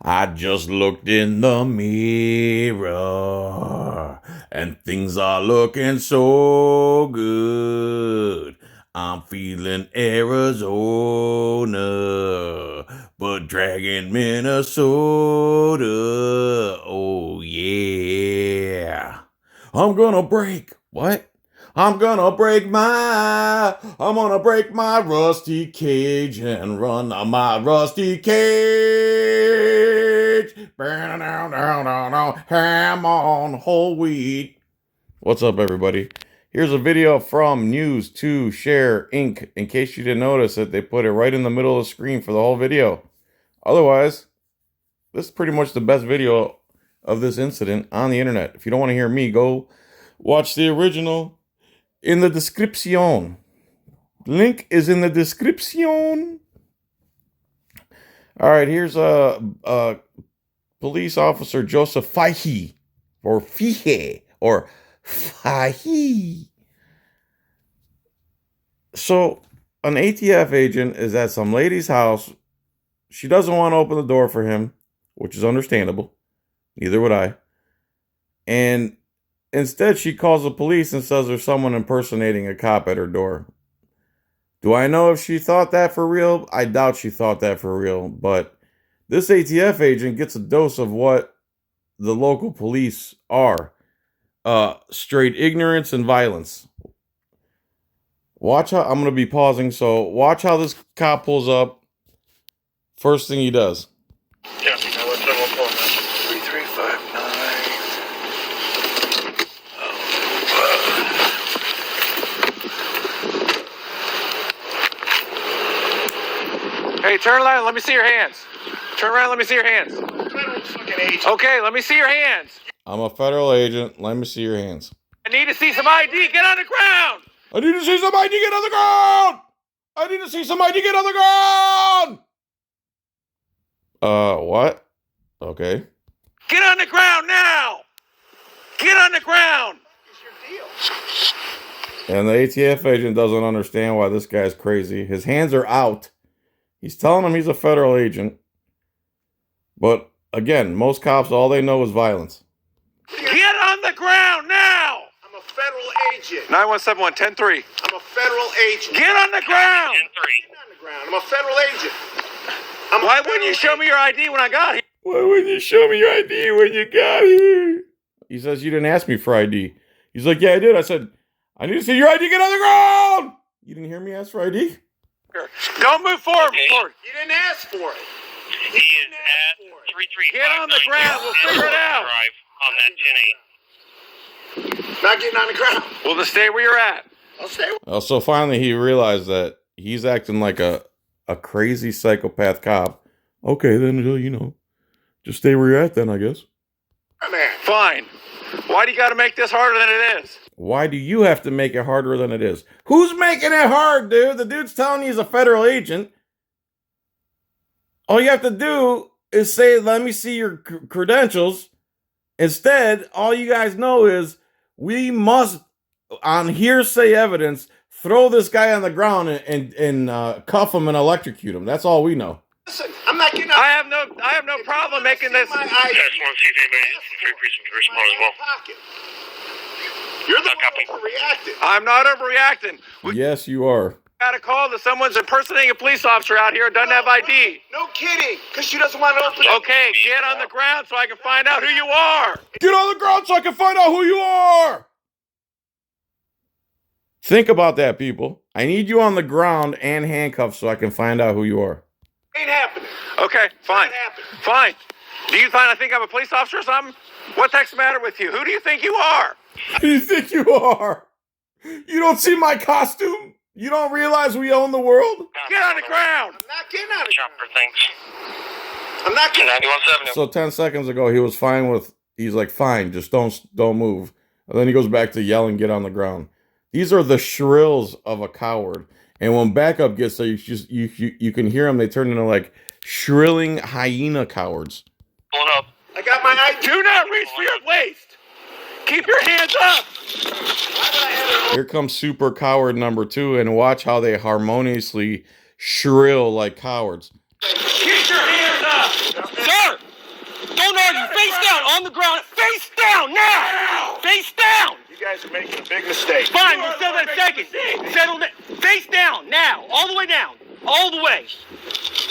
I just looked in the mirror and things are looking so good. I'm feeling Arizona, but dragging Minnesota. Oh yeah. I'm gonna break. What? I'm gonna break my rusty cage and run on my rusty cage. Ham on whole wheat. What's up, everybody? Here's a video from News to Share Inc. In case you didn't notice it, they put it right in the middle of the screen for the whole video. Otherwise, this is pretty much the best video of this incident on the internet. If you don't want to hear me, go watch the original in the description. Link is in the description. All right, here's a police officer Joseph Fahey, or Fihe, or Fahey. So, an ATF agent is at some lady's house. She doesn't want to open the door for him, which is understandable. Neither would I. And instead, she calls the police and says there's someone impersonating a cop at her door. Do I know if she thought that for real? I doubt she thought that for real. But this ATF agent gets a dose of what the local police are. Straight ignorance and violence. Watch how, I'm going to be pausing, so watch how this cop pulls up. First thing he does. Yeah, what's up? We'll pull 3359. Hey, turn around. Let me see your hands. Turn around. Let me see your hands. Federal fucking agent. Okay, let me see your hands. I'm a federal agent. Let me see your hands. I need to see some ID. Get on the ground. I need to see some ID. Get on the ground. I need to see some ID. Get on the ground. What? Okay. Get on the ground now. Get on the ground. And the ATF agent doesn't understand why this guy's crazy. His hands are out. He's telling him he's a federal agent. But again, most cops, all they know is violence. Get on the ground now. I'm a federal agent. 917-1-10-3. I'm a federal agent. Get on the ground. 10-3. Get on the ground. I'm a federal agent. Why wouldn't you show me your ID when I got here? Why wouldn't you show me your ID when you got here? He says, you didn't ask me for ID. He's like, yeah, I did. I said, I need to see your ID. Get on the ground. You didn't hear me ask for ID? Don't move forward. You didn't ask for it. He is at 3359. Get on the ground. We'll figure it out. On that 10-8. Not getting on the ground. Well, just stay where you're at. I'll stay. So finally he realized that he's acting like a crazy psychopath cop. Okay, then, just stay where you're at then, I guess. Fine. Why do you got to make this harder than it is? Why do you have to make it harder than it is? Who's making it hard, dude? The dude's telling you he's a federal agent. All you have to do is say, let me see your credentials. Instead, all you guys know is we must, on hearsay evidence, throw this guy on the ground and cuff him and electrocute him. That's all we know. Listen, I'm not getting up. I have no problem making this. I just want to see if anybody else in Free Precinct can respond as well. You're the one overreacting. I'm not overreacting. Yes, you are. Got a call that someone's impersonating a police officer out here who doesn't have ID. No kidding, because she doesn't want to open it. Okay, get on the ground so I can find out who you are. Get on the ground so I can find out who you are. Think about that, people. I need you on the ground and handcuffed so I can find out who you are. Ain't happening. Okay, fine. Fine. Do you think I'm a police officer or something? What the heck's the matter with you? Who do you think you are? Who do you think you are? You don't see my costume? You don't realize we own the world? Get on the ground. I'm not getting on the ground. Chopper, thanks. I'm not getting 91-7. So 10 seconds ago, he was fine with, he's like, fine, just don't move. And then he goes back to yelling, get on the ground. These are the shrills of a coward. And when backup gets there, you can hear them. They turn into like shrilling hyena cowards. Pulling up. I got my ID. Do not reach for your waist. Keep your hands up. Here comes super coward number 2, and watch how they harmoniously shrill like cowards. Keep your hands up. Sir, on the ground, face down now! Face down! You guys are making a big mistake. Fine, we'll settle that second. Settle that. Face down now, all the way down. All the way.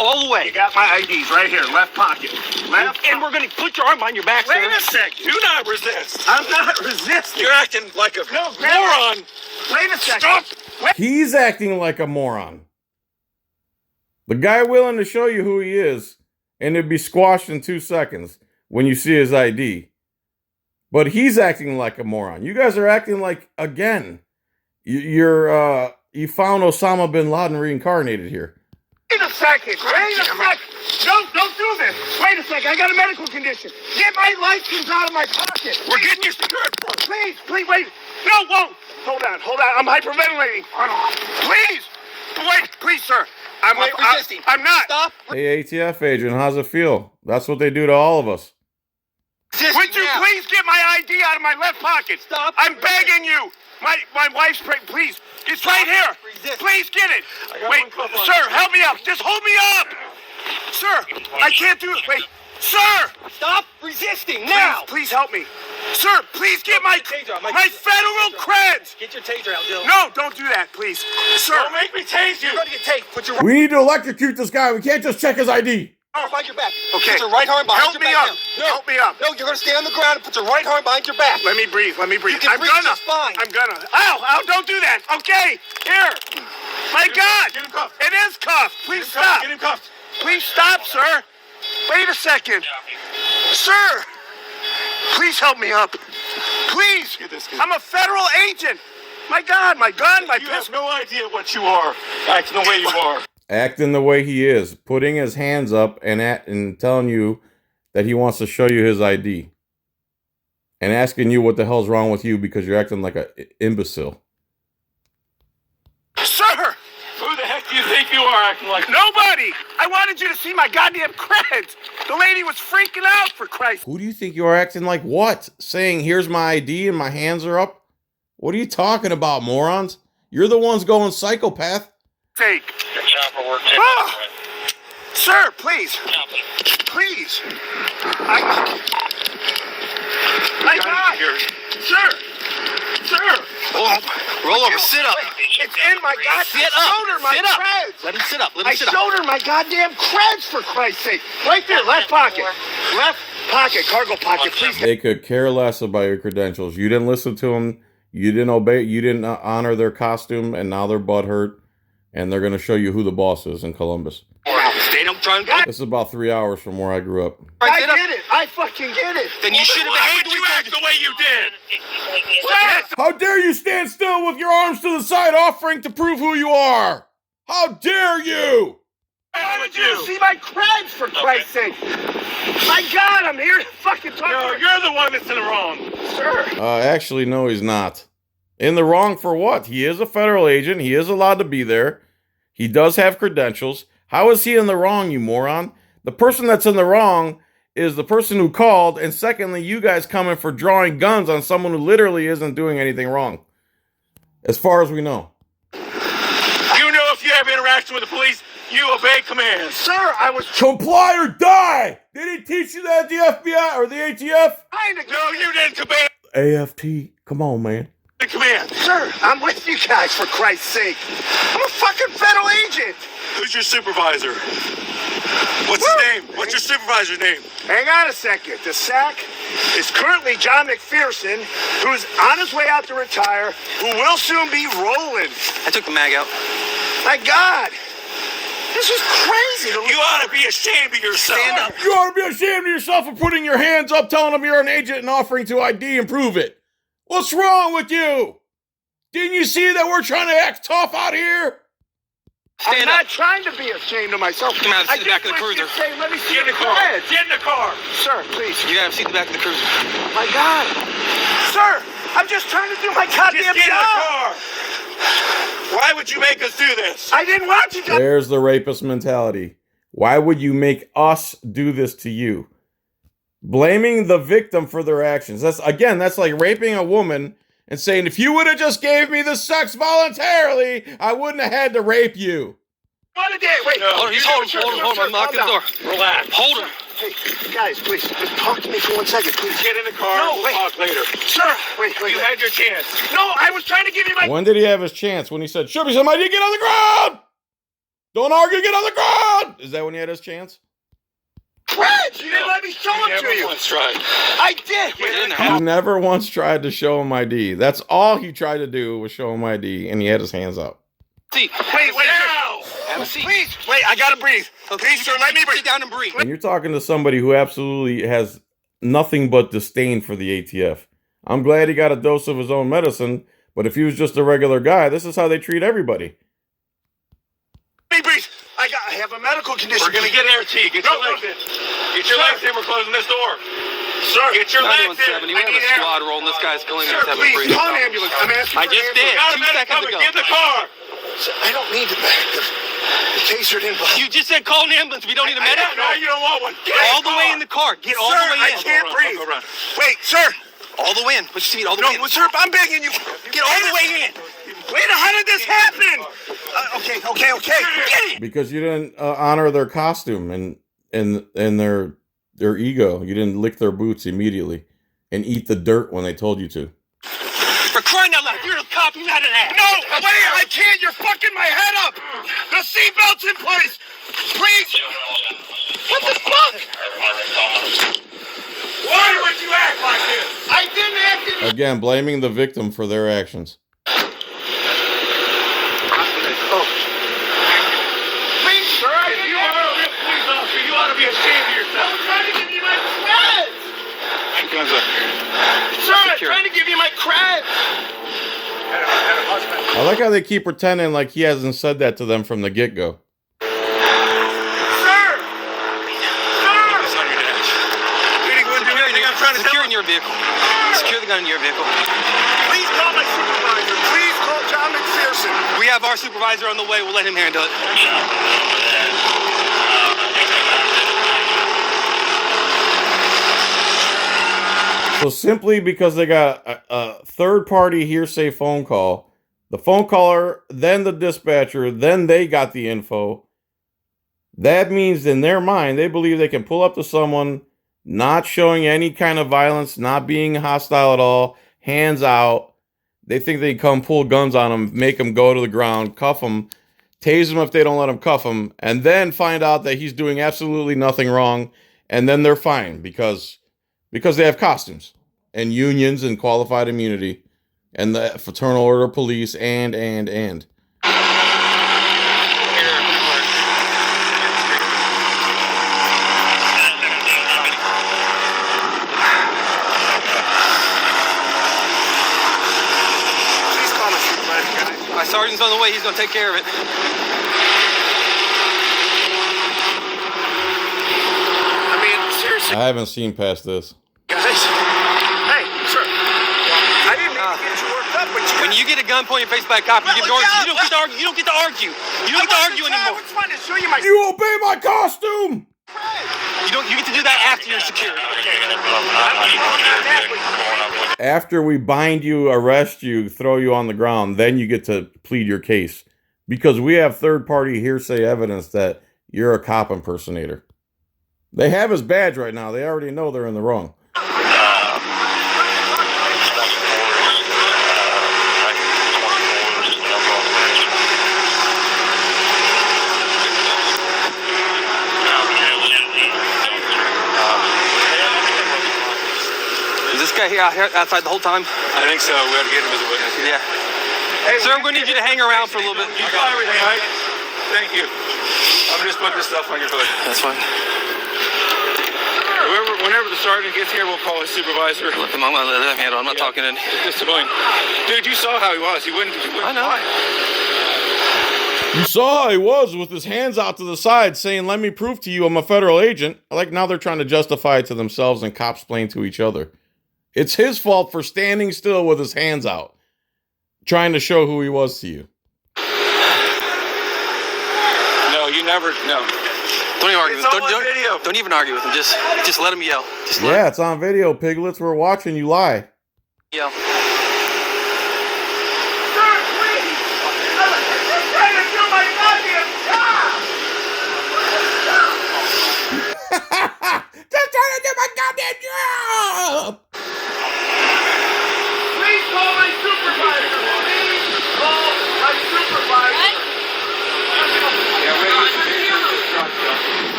All the way. You got my IDs right here, left pocket. And we're going to put your arm behind your back, sir. Wait a second. Do not resist. I'm not resisting. You're acting like a moron. Wait a second. Stop. He's acting like a moron. The guy willing to show you who he is, and it'd be squashed in 2 seconds when you see his ID. But he's acting like a moron. You guys are acting like, again, you found Osama bin Laden reincarnated here. Wait a second. Wait a second. Don't do this. Wait a second. I got a medical condition. Get my license out of my pocket. We're getting you secured. Please, wait. No, won't. Hold on. I'm hyperventilating. Please. Please, sir. I'm resisting. I'm not. Stop. Hey, ATF agent, how's it feel? That's what they do to all of us. Would you please get my ID out of my left pocket? Stop. I'm begging you. My wife's pregnant. Please. It's right here. Resist. Please get it. Wait, sir, help me up. Just hold me up. Sir, I can't do it. Wait. Sir! Stop resisting now. Please help me. Sir, please get my federal creds. Get your taser out, Dylan. No, don't do that, please. Sir. Don't make me tase you. You're going to get tased. Put your We need to electrocute this guy. We can't just check his ID. arm behind your back. Okay. Put your right arm behind your back. Help me up. No, you're going to stay on the ground and put your right arm behind your back. Let me breathe. You can breathe just fine. I'm gonna. Ow, don't do that. Okay, here. My God. Get him cuffed. It is cuffed. Please stop. Get him cuffed. Please stop, sir. Wait a second. Sir, please help me up. Please. I'm a federal agent. My God, my gun, my pistol. pistol. You have no idea what you are, acting the way you are. Acting the way he is, putting his hands up and telling you that he wants to show you his ID. And asking you what the hell's wrong with you because you're acting like an imbecile. Sir! Who the heck do you think you are acting like? Nobody! I wanted you to see my goddamn creds. The lady was freaking out, for Christ. Who do you think you are acting like what? Saying, here's my ID and my hands are up? What are you talking about, morons? You're the ones going psychopath. Take. Your chopper worked in. Oh. Sir, please. Please. My God. Sir. Roll over. Sit up. It's in my goddamn Sit up. showed her my Sit up. creds. Let him sit up. I showed her my goddamn creds, for Christ's sake. Right there, left pocket. Left pocket, cargo pocket, please. They could care less about your credentials. You didn't listen to them. You didn't obey. You didn't honor their costume, and now they're butthurt. And they're going to show you who the boss is in Columbus. They don't try and This is about 3 hours from where I grew up. I get it. I fucking get it. Then you should have Why behaved would you act the way you did? How dare you stand still with your arms to the side offering to prove who you are? How dare you? I wanted you to see my creds, for Christ's sake. My God, I'm here to fucking talk No, to her. you're the one that's in the wrong. Sir. Actually, no, he's not. In the wrong for what? He is a federal agent. He is allowed to be there. He does have credentials. How is he in the wrong, you moron? The person that's in the wrong is the person who called, and secondly, you guys coming for drawing guns on someone who literally isn't doing anything wrong. As far as we know. You know if you have interaction with the police, you obey commands. Sir, I was Comply or die! Did he teach you that at the FBI or the ATF? trying to No, you didn't command AFT. Come on, man. the command. Sir, I'm with you guys, for Christ's sake. I'm a fucking federal agent. Who's your supervisor? What's his name? What's your supervisor's name? Hang on a second. The sack is currently John McPherson, who's on his way out to retire, who will soon be rolling. I took the mag out. My God. This is crazy. You ought to be ashamed of yourself. Stand up. You ought to be ashamed of yourself for putting your hands up, telling them you're an agent and offering to ID and prove it. What's wrong with you? Didn't you see that we're trying to act tough out here? I'm not trying to be ashamed of myself. Come out and I sit in the back of the just wish cruiser. you'd say, let me see Get in the the car. creds. Get in the car. Sir, please. You gotta see the back of the cruiser. My God. Sir, I'm just trying to do my goddamn Just get in the job. car. Why would you make us do this? I didn't want you to. There's the rapist mentality. Why would you make us do this to you? Blaming the victim for their actions. That's like raping a woman and saying, if you would have just gave me the sex voluntarily, I wouldn't have had to rape you. What a day. Wait. Hold on, he's holding him. I'm knocking the door. Relax. Hold him. Hey, Guys, please, just talk to me for 1 second, please. Get in the car. No, We'll wait. talk later. Sir, wait. You had your chance. No, I was trying to give you my... When did he have his chance? When he said, "Show me somebody, get on the ground! Don't argue, get on the ground!" Is that when he had his chance? Fred, you didn't let me show him to you. Once tried. I did. He never once tried to show him ID. That's all he tried to do was show him ID, and he had his hands up. Wait, now. Have a seat. Please, wait, I gotta breathe. Please, sir, let me breathe. Sit down and breathe. And you're talking to somebody who absolutely has nothing but disdain for the ATF. I'm glad he got a dose of his own medicine, but if he was just a regular guy, this is how they treat everybody. Let me breathe. I have a medical condition. We're gonna get air, T. Get your legs in. Get your legs in. We're closing this door. Sir, Get your legs in. 9170. We have a squad rolling. This guy's going Sir, in 7 please, breathe. call an ambulance. I'm asking I for just an did. ambulance. Got a 2 medic seconds coming. ago. Get in the car. Sir, I don't need the taser didn't blow. You just said call an ambulance. We don't need a medic. Now you don't want one. Get All the way in the car. Get all Sir, the way I in. can't breathe. Go around. Wait, sir. All the way in. Put your seat all the No, way in. sir, I'm begging you. Get all the way in. Wait, how did this happen? Okay. Get it. Because you didn't honor their costume and their ego. You didn't lick their boots immediately and eat the dirt when they told you to. For crying out loud, you're a cop. You had an ass. No, wait, I can't. You're fucking my head up. The seatbelt's in place. Please. What the fuck? Why would you act like this? I didn't act in... Again, blaming the victim for their actions. Please, sir, I If didn't you act... are a real police officer, you ought to be ashamed of yourself. I'm trying to give you my creds. Guns up. Sir, I'm trying to give you my creds. I like how they keep pretending like he hasn't said that to them from the get-go. Sir! It's on your dash. Dude, he wouldn't do anything. I'm trying to tell Secure him. in your vehicle. Secure the gun in your vehicle. Please call my supervisor. Please call John McPherson. We have our supervisor on the way. We'll let him handle it. So simply because they got a third-party hearsay phone call, the phone caller, then the dispatcher, then they got the info, that means in their mind, they believe they can pull up to someone, not showing any kind of violence, not being hostile at all, hands out. They think they can come pull guns on them, make them go to the ground, cuff them, tase them if they don't let them cuff them, and then find out that he's doing absolutely nothing wrong, and then they're fine because they have costumes and unions and qualified immunity and the Fraternal Order of Police and. Please call my supervisor, guys. My sergeant's on the way. He's going to take care of it. I mean, seriously, I haven't seen past this. guys. Hey, sir. I didn't mean to get you worked up, but When you get a gun pointed in your face by a cop, you get to argue. You don't get to argue. You don't get to argue. You don't get to argue anymore. I was trying to show you my... You obey my costume! You get to do that after you're secured. After we bind you, arrest you, throw you on the ground, then you get to plead your case. Because we have third-party hearsay evidence that you're a cop impersonator. They have his badge right now. They already know they're in the wrong. Is this guy here outside the whole time? I think so. We ought to get him as a witness. Yeah. Sir, I'm going to need you to hang around for a little bit. You got everything, right? Thank you. I'm just putting this stuff on your hood. That's fine. Whenever the sergeant gets here, we'll call his supervisor. Look, I'm going to let him handle it. I'm not talking in. It's just annoying. Dude, you saw how he was. He wouldn't I know. lie. You saw how he was with his hands out to the side saying, "Let me prove to you I'm a federal agent." Like now they're trying to justify it to themselves and cops-plain to each other. It's his fault for standing still with his hands out, trying to show who he was to you. No, you never. No. Don't even argue It's with him. all on video. Don't even argue with him. Just let him yell. Just let Yeah, it's on video, piglets. We're watching you lie. him yell. Sir, please! I'm just trying to do my goddamn job!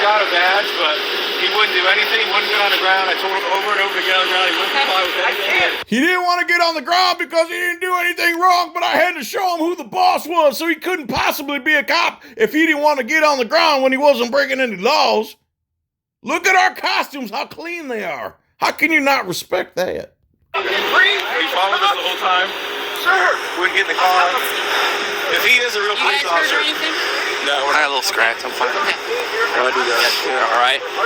got a badge, but he wouldn't do anything. He wouldn't get on the ground. I told him over and over again, he wouldn't comply with anything. He didn't want to get on the ground because he didn't do anything wrong, but I had to show him who the boss was, so he couldn't possibly be a cop if he didn't want to get on the ground when he wasn't breaking any laws. Look at our costumes, how clean they are. How can you not respect that? He followed us the whole time. Sir. Wouldn't get in the car. If he is a real police officer. No, I had a little scratch. I'm fine. Okay. How do I do that? Yeah, all right. 12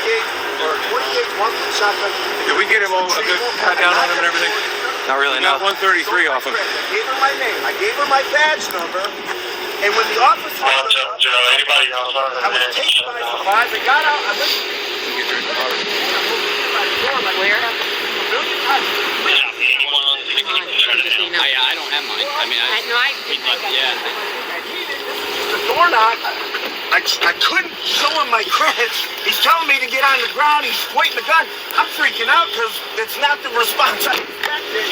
gauge or 20 gauge, 1 shotgun. Did we get him a good pat down on him and everything? Not really, no. 133 off him. I gave her my name. I gave her my badge number. And when the officer Anybody else? I was taken by surprise. I got out. I listened. Where? I don't have mine. I mean, The door knock. I couldn't show him my credits. He's telling me to get on the ground. He's pointing the gun. I'm freaking out because it's not the response I expected.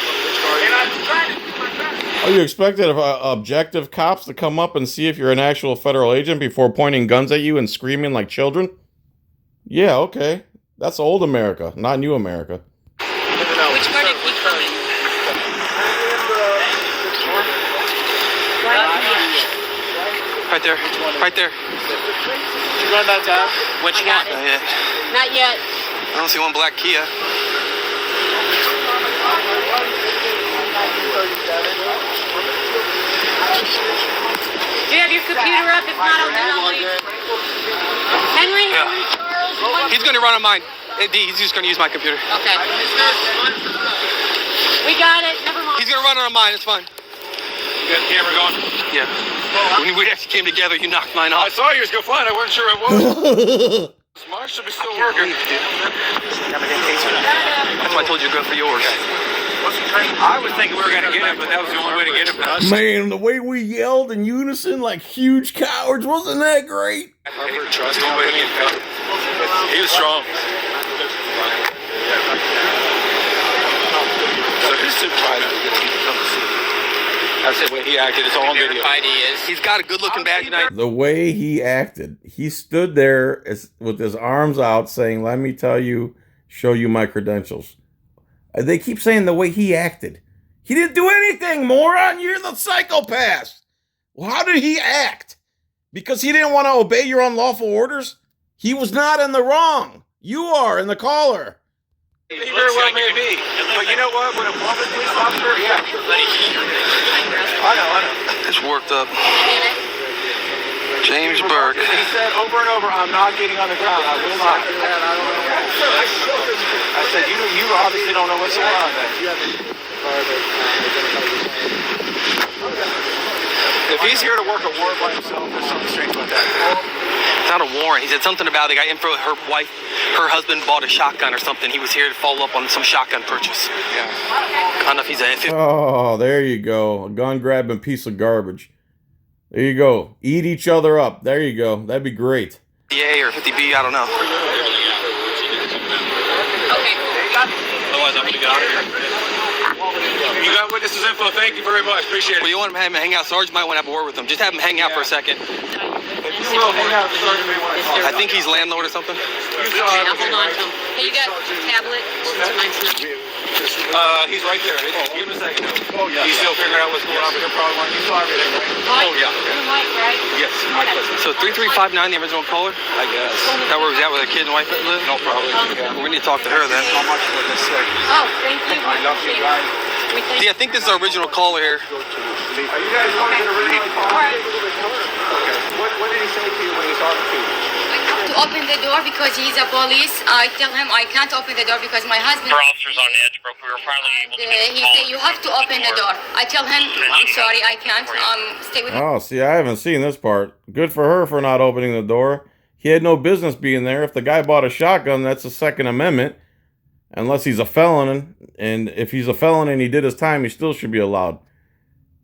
And I'm trying to do my best. Oh, you expected objective cops to come up and see if you're an actual federal agent before pointing guns at you and screaming like children? Yeah, okay. That's old America, not new America. Which part did he come in? right there. Right there. Did you run that down? Which one? Not yet. Not yet. I don't see one black Kia. Do you have your computer up? If not, I'll do it. Henry, Charles. He's going to run on mine. He's just going to use my computer. Okay. We got it. Never mind. He's going to run on mine. It's fine. You got the camera going? Yeah. When we actually came together, you knocked mine off. I saw you was going fine. I wasn't sure it was. Mine should be still working. That's why I told you to go for yours. I was thinking we were going to get him, but that was the only way to get him. Man, the way we yelled in unison like huge cowards, wasn't that great? Trust him. He was strong. So his supervisor was going to come to see. That's the way he acted. It's all on video. He's got a good-looking badge tonight. The way he acted, he stood there with his arms out saying, "Let me tell you, show you my credentials." They keep saying the way he acted. He didn't do anything, moron. You're the psychopath. Well, how did he act? Because he didn't want to obey your unlawful orders? He was not in the wrong. You are in the caller. He very well may be. But you know what? When a woman police officer, yeah. I know. It's worked up. James Burke. He said over and over, I'm not getting on the ground. I will not. I said, you obviously don't know what's going on there. If he's here to work a warrant by himself, there's something strange about that. It's not a warrant. He said something about they got info. Her husband bought a shotgun or something. He was here to follow up on some shotgun purchase. Yeah. I don't know if he's a... Oh, there you go. A gun grabbing piece of garbage. There you go. Eat each other up. There you go. That'd be great. 50A or 50B, I don't know. Okay. Otherwise, I'm going to get out of here. You got witnesses info. Thank you very much. Appreciate it. Well, you want him to have him hang out? Sarge might want to have a word with him. Just have him hang out for a second. If you will, hang out. Sergeant may want to talk. I think he's landlord or something. Okay, I'll hold on to him. Hey, you got a tablet? He's right there. Give him a second. Oh, yeah. He's still figuring out what's going on with him. Probably you saw everything, right? Oh, yeah. Mike, right? Yes. So 3359, the original caller? I guess. That where was that where the kid and wife live? No problem. Yeah. We need to talk to her then. How much for this? Oh, thank you. I love you guys. See, I think this is our original caller here. Are you guys going to the original call? All right. Okay. What did he say to you when he talked to you? I have to open the door because he's a police. I tell him I can't open the door because my husband... Our officers on edge, bro. We were finally able to get He said, you have to open the door. I tell him, I'm sorry, I can't. Stay with me. Oh, see, I haven't seen this part. Good for her for not opening the door. He had no business being there. If the guy bought a shotgun, that's the Second Amendment. Unless he's a felon. And if he's a felon and he did his time, he still should be allowed.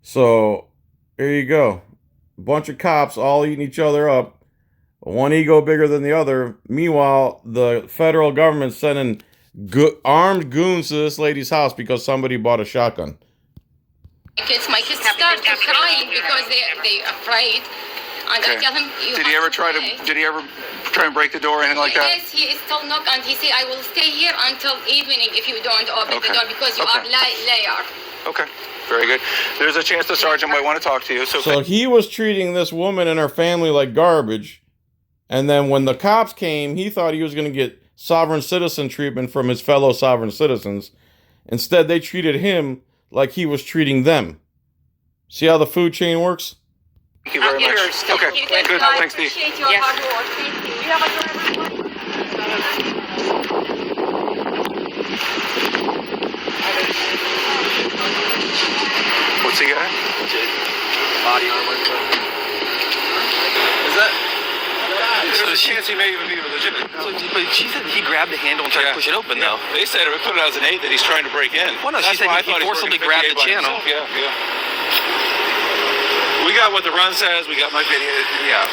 So, there you go. A bunch of cops all eating each other up. One ego bigger than the other. Meanwhile, the federal government sending armed goons to this lady's house because somebody bought a shotgun. My kids start crying because they're afraid. And I tell him, Did he ever try to and break the door or anything like that? Yes, he is still knock, and he say, I will stay here until evening if you don't open the door because you are liar. Okay. Very good. There's a chance the sergeant might want to talk to you. So he was treating this woman and her family like garbage. And then when the cops came, he thought he was going to get sovereign citizen treatment from his fellow sovereign citizens. Instead, they treated him like he was treating them. See how the food chain works? Thank you very much. Okay, good. Thanks, Steve. Appreciate your hard work. Thank you. You have a good What's he got? Body armor. Is that? There's a chance he may even be legitimate. But she said he grabbed the handle and tried to push it open, though. They said it put it as an 8 that he's trying to break in. Well, no, she said he forcibly grabbed the channel. Yeah. We got what the run says. We got my video. Yeah.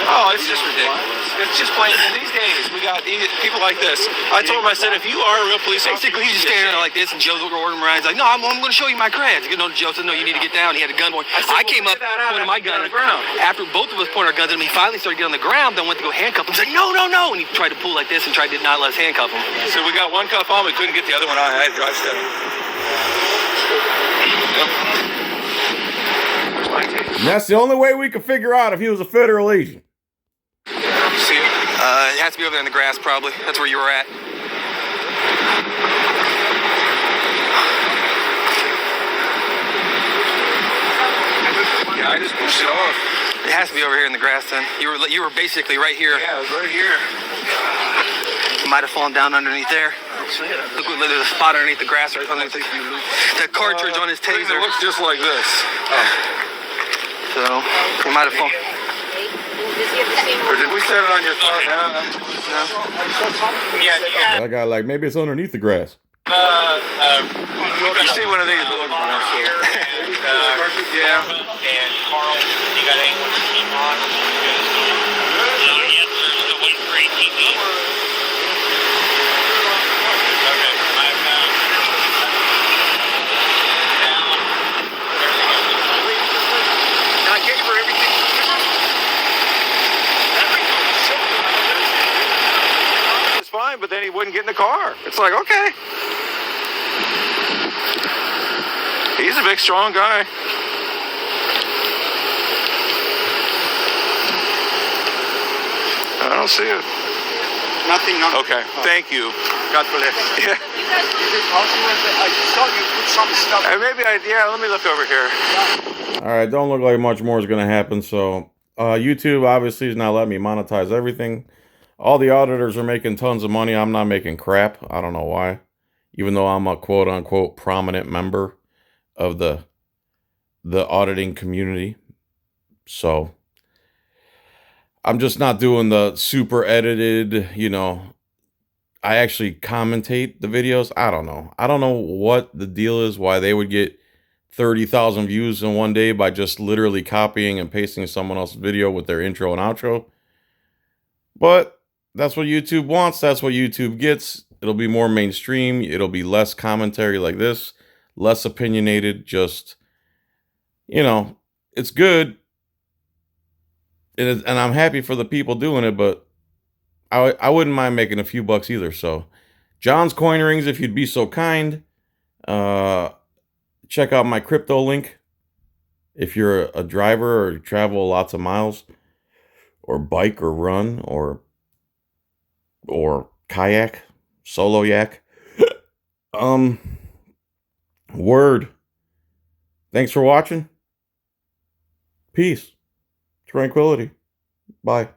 Oh, it's just ridiculous. It's just plain. In these days, we got people like this. I told him, I said, if you are a real police officer, basically he's just standing there like this, and Joe's ordering him around. He's like, no, I'm going to show you my creds. You know, Joe said, no, you need to get down. He had a gun. I came up, pointed my gun on the ground. After both of us pointed our guns at him, he finally started getting on the ground. Then went to go handcuff him. He's like, no, and he tried to pull like this and tried to not let us handcuff him. So we got one cuff on. We couldn't get the other one on. I had to drive steady. And that's the only way we could figure out if he was a federal agent. See it? It has to be over there in the grass, probably. That's where you were at. Yeah, I just pushed it off. It has to be over here in the grass, then. You were basically right here. Yeah, it was right here. You might have fallen down underneath there. Look, there's a spot underneath the grass right underneath the cartridge on his taser. It looks just like this. So, you might have fallen. Or did we set it on your phone? No. Yeah. That guy, like, maybe it's underneath the grass. You see one of these. Yeah. And Carl, you got anyone to keep on? Yes, sir. Still waiting for ATV. Okay. I gave her everything. It's fine, but then he wouldn't get in the car. It's like, okay. He's a big, strong guy. I don't see it. Nothing. Okay, thank you. God bless. Yeah. I saw you put some stuff. Let me look over here. All right, don't look like much more is going to happen. So YouTube obviously is not letting me monetize everything. All the auditors are making tons of money. I'm not making crap. I don't know why. Even though I'm a quote-unquote prominent member of the auditing community. So I'm just not doing the super edited, I actually commentate the videos. I don't know. I don't know what the deal is, why they would get 30,000 views in one day by just literally copying and pasting someone else's video with their intro and outro. But that's what YouTube wants. That's what YouTube gets. It'll be more mainstream. It'll be less commentary like this, less opinionated. Just, it's good. And I'm happy for the people doing it, but I wouldn't mind making a few bucks either. So, John's Coin Rings, if you'd be so kind, check out my crypto link. If you're a driver or you travel lots of miles, or bike or run or kayak, solo yak. Word. Thanks for watching. Peace. Tranquility. Bye.